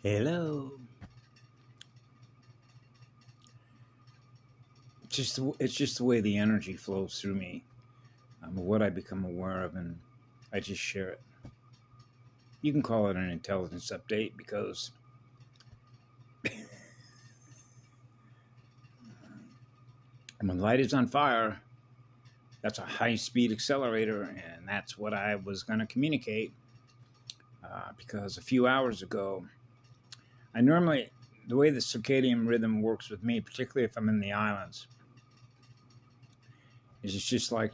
Hello. It's just the way the energy flows through me, what I become aware of, and I just share it. You can call it an intelligence update because when light is on fire, that's a high-speed accelerator, and that's what I was going to communicate. Because a few hours ago, the way the circadian rhythm works with me, particularly if I'm in the islands, is it's just like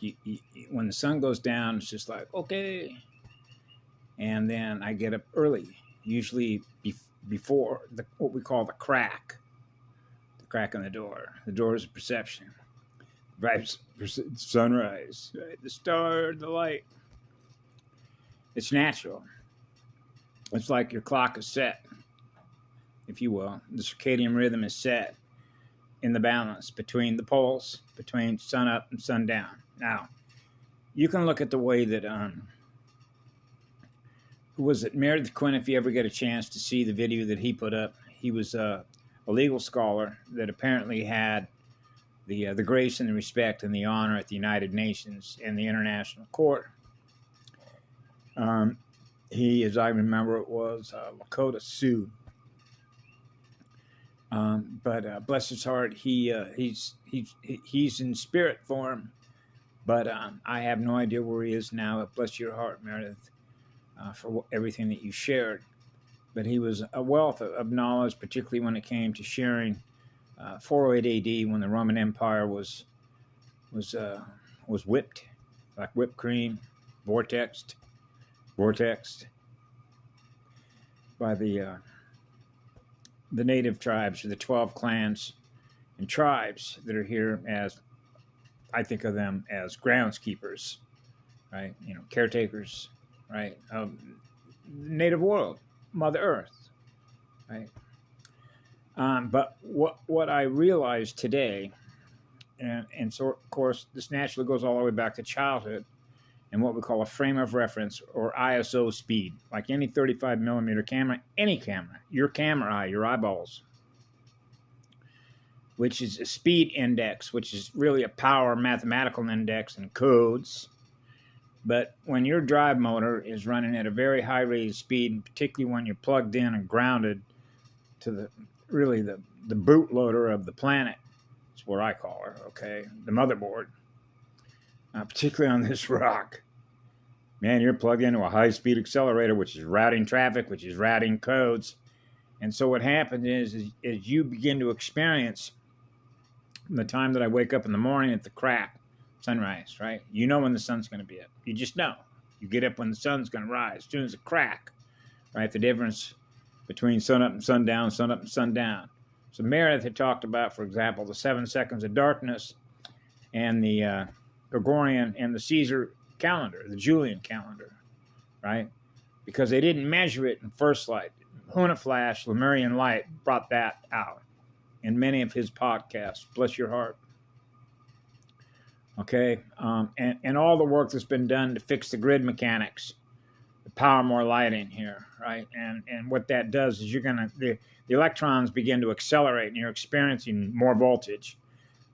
when the sun goes down, it's just like, okay. And then I get up early, usually before what we call the crack in the door. The door is a perception. Right, sunrise, right? The star, the light. It's natural. It's like your clock is set, if you will. The circadian rhythm is set in the balance between the poles, between sun up and sundown. Now, you can look at the way that who was it? Meredith Quinn, if you ever get a chance to see the video that he put up. He was a legal scholar that apparently had the grace and the respect and the honor at the United Nations and the International Court. He, as I remember, it was Lakota Sioux. But bless his heart, he's in spirit form. But I have no idea where he is now. Bless your heart, Meredith, for everything that you shared. But he was a wealth of knowledge, particularly when it came to sharing 408 AD, when the Roman Empire was whipped like whipped cream, vortexed by the native tribes, or the 12 clans and tribes that are here, as I think of them as groundskeepers, right? Caretakers, right? Native world, Mother Earth, right? But what I realized today, and so of course this naturally goes all the way back to childhood, and what we call a frame of reference, or ISO speed, like any 35 millimeter camera, any camera, your camera eye, your eyeballs, which is a speed index, which is really a power mathematical index and codes. But when your drive motor is running at a very high rate of speed, and particularly when you're plugged in and grounded to the bootloader of the planet, that's what I call her, okay, the motherboard, particularly on this rock, man, you're plugged into a high-speed accelerator, which is routing traffic, which is routing codes. And so what happens is you begin to experience, from the time that I wake up in the morning at the crack, sunrise, right? You know when the sun's going to be up. You just know. You get up when the sun's going to rise, as soon as the crack, right? The difference between sun up and sundown, sun up and sundown. So Meredith had talked about, for example, the 7 seconds of darkness and the Gregorian and the Caesar calendar, the Julian calendar, right? Because they didn't measure it in first light. Huna Flash, Lemurian Light, brought that out in many of his podcasts. Bless your heart. Okay, and all the work that's been done to fix the grid mechanics, to power more light in here, right? And what that does is the electrons begin to accelerate, and you're experiencing more voltage.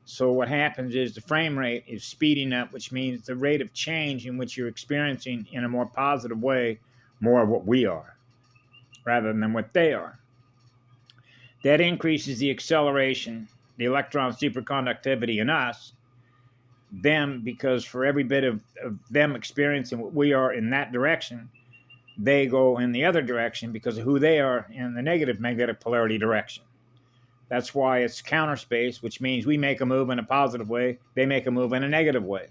So what happens is the frame rate is speeding up, which means the rate of change in which you're experiencing in a more positive way, more of what we are, rather than what they are. That increases the acceleration, the electron superconductivity in us, them, because for every bit of them experiencing what we are in that direction, they go in the other direction because of who they are in the negative magnetic polarity direction. That's why it's counter space, which means we make a move in a positive way, they make a move in a negative way.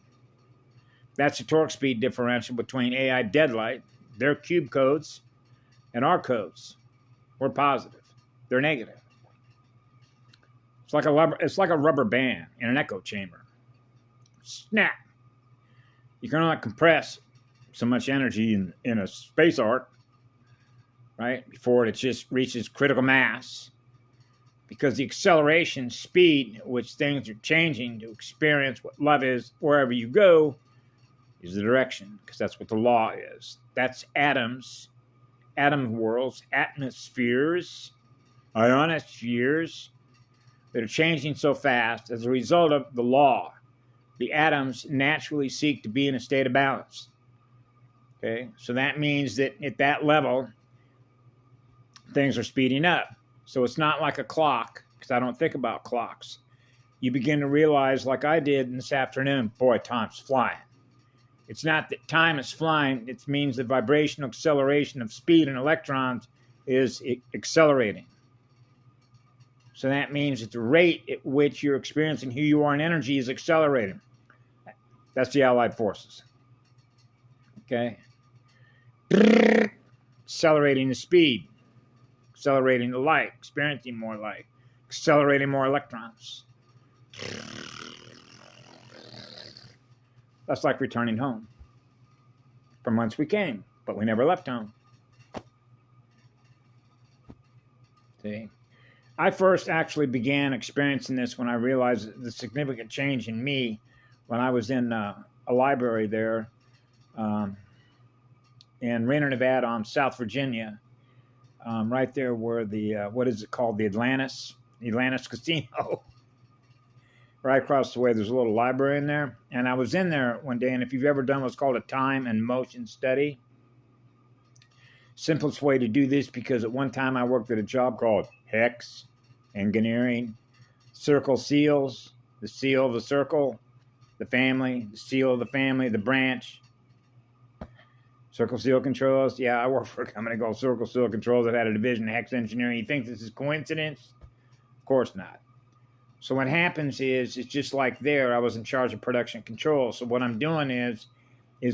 That's the torque speed differential between AI deadlight, their cube codes, and our codes. We're positive. They're negative. It's like a rubber band in an echo chamber. Snap. You can only compress so much energy in a space arc, right, before it just reaches critical mass. Because the acceleration speed at which things are changing to experience what love is wherever you go is the direction, because that's what the law is. That's atoms atom worlds, atmospheres, ionospheres that are changing so fast as a result of the law. The atoms naturally seek to be in a state of balance. Okay, so that means that at that level, things are speeding up. So it's not like a clock, because I don't think about clocks. You begin to realize, like I did this afternoon, boy, time's flying. It's not that time is flying, it means the vibrational acceleration of speed in electrons is accelerating. So that means that the rate at which you're experiencing who you are in energy is accelerating. That's the Allied forces. Okay? Accelerating the speed, accelerating the light, experiencing more light, accelerating more electrons. That's like returning home from whence we came, but we never left home. See? I first actually began experiencing this when I realized the significant change in me when I was in a library there in Reno, Nevada, on South Virginia, right there where the, what is it called, the Atlantis Casino. Right across the way, there's a little library in there. And I was in there one day, and if you've ever done what's called a time and motion study, simplest way to do this, because at one time I worked at a job called Hex Engineering, circle seals, the seal of the circle, the family, the seal of the family, the branch, circle seal controls. Yeah, I worked for a company called Circle Seal Controls that had a division of Hex Engineering. You think this is coincidence? Of course not. So what happens is, it's just like there, I was in charge of production control. So what I'm doing is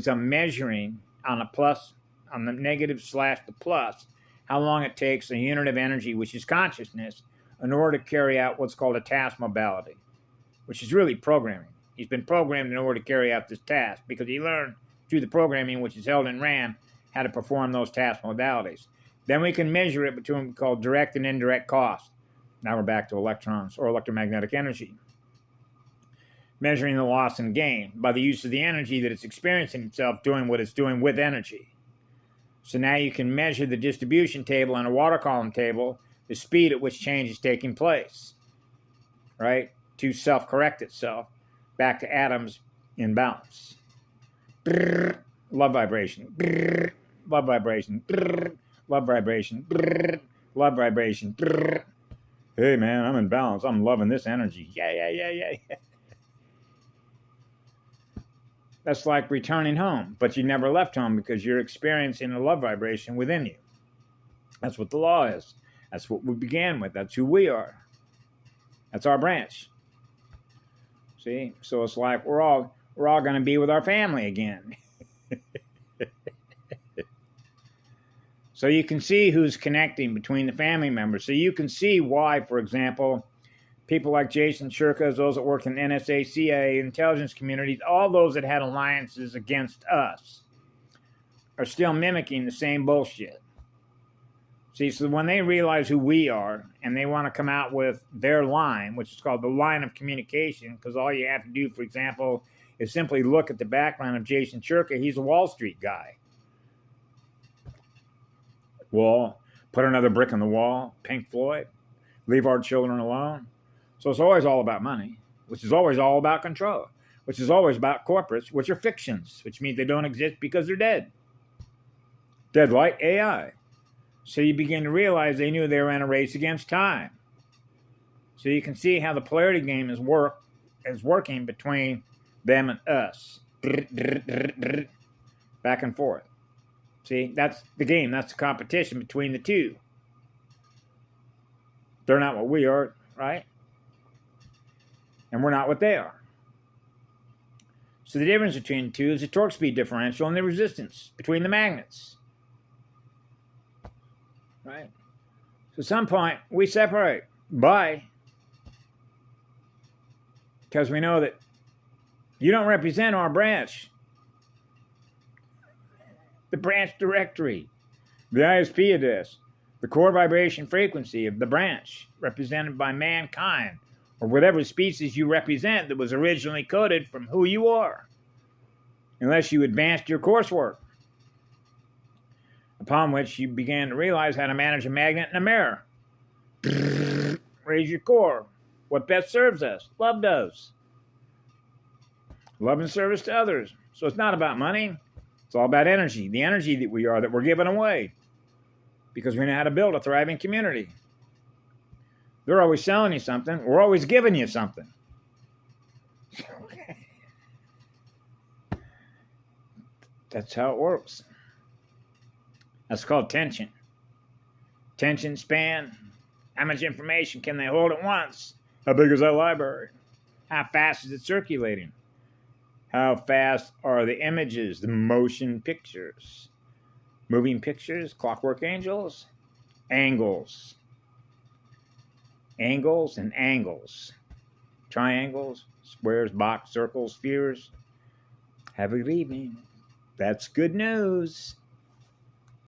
I'm measuring on a plus, on the negative slash the plus, how long it takes a unit of energy, which is consciousness, in order to carry out what's called a task modality, which is really programming. He's been programmed in order to carry out this task because he learned through the programming, which is held in RAM, how to perform those task modalities. Then we can measure it between what's called direct and indirect cost. Now we're back to electrons or electromagnetic energy. Measuring the loss and gain by the use of the energy that it's experiencing itself doing what it's doing with energy. So now you can measure the distribution table and a water column table, the speed at which change is taking place, right? To self-correct itself back to atoms in balance. Love vibration. Love vibration. Love vibration. Love vibration. Hey, man, I'm in balance. I'm loving this energy. Yeah. That's like returning home, but you never left home because you're experiencing a love vibration within you. That's what the law is. That's what we began with. That's who we are. That's our branch. See? So it's like we're all going to be with our family again. So you can see who's connecting between the family members. So you can see why, for example, people like Jason Shurka, those that work in NSA, CIA, intelligence communities, all those that had alliances against us are still mimicking the same bullshit. See, so when they realize who we are and they want to come out with their line, which is called the line of communication, because all you have to do, for example, is simply look at the background of Jason Shurka. He's a Wall Street guy. Wall, put another brick in the wall, Pink Floyd, leave our children alone. So it's always all about money, which is always all about control, which is always about corporates, which are fictions, which means they don't exist because they're dead. Dead like AI. So you begin to realize they knew they were in a race against time. So you can see how the polarity game is working between them and us. Back and forth. See, that's the game. That's the competition between the two. They're not what we are, right? And we're not what they are. So the difference between the two is the torque speed differential and the resistance between the magnets. Right? So at some point, we separate. Bye. Because we know that you don't represent our branch. The branch directory, the ISP address, the core vibration frequency of the branch represented by mankind or whatever species you represent that was originally coded from who you are, unless you advanced your coursework. upon which you began to realize how to manage a magnet and a mirror. Raise your core. What best serves us? Love does. Love and service to others. So it's not about money. It's all about energy. The energy that we are, that we're giving away. Because we know how to build a thriving community. They're always selling you something. We're always giving you something. That's how it works. That's called tension. Tension span. How much information can they hold at once? How big is that library? How fast is it circulating? How fast are the images, the motion pictures? Moving pictures, clockwork angels, angles. Angles and angles. Triangles, squares, box, circles, spheres. Have a good evening. That's good news.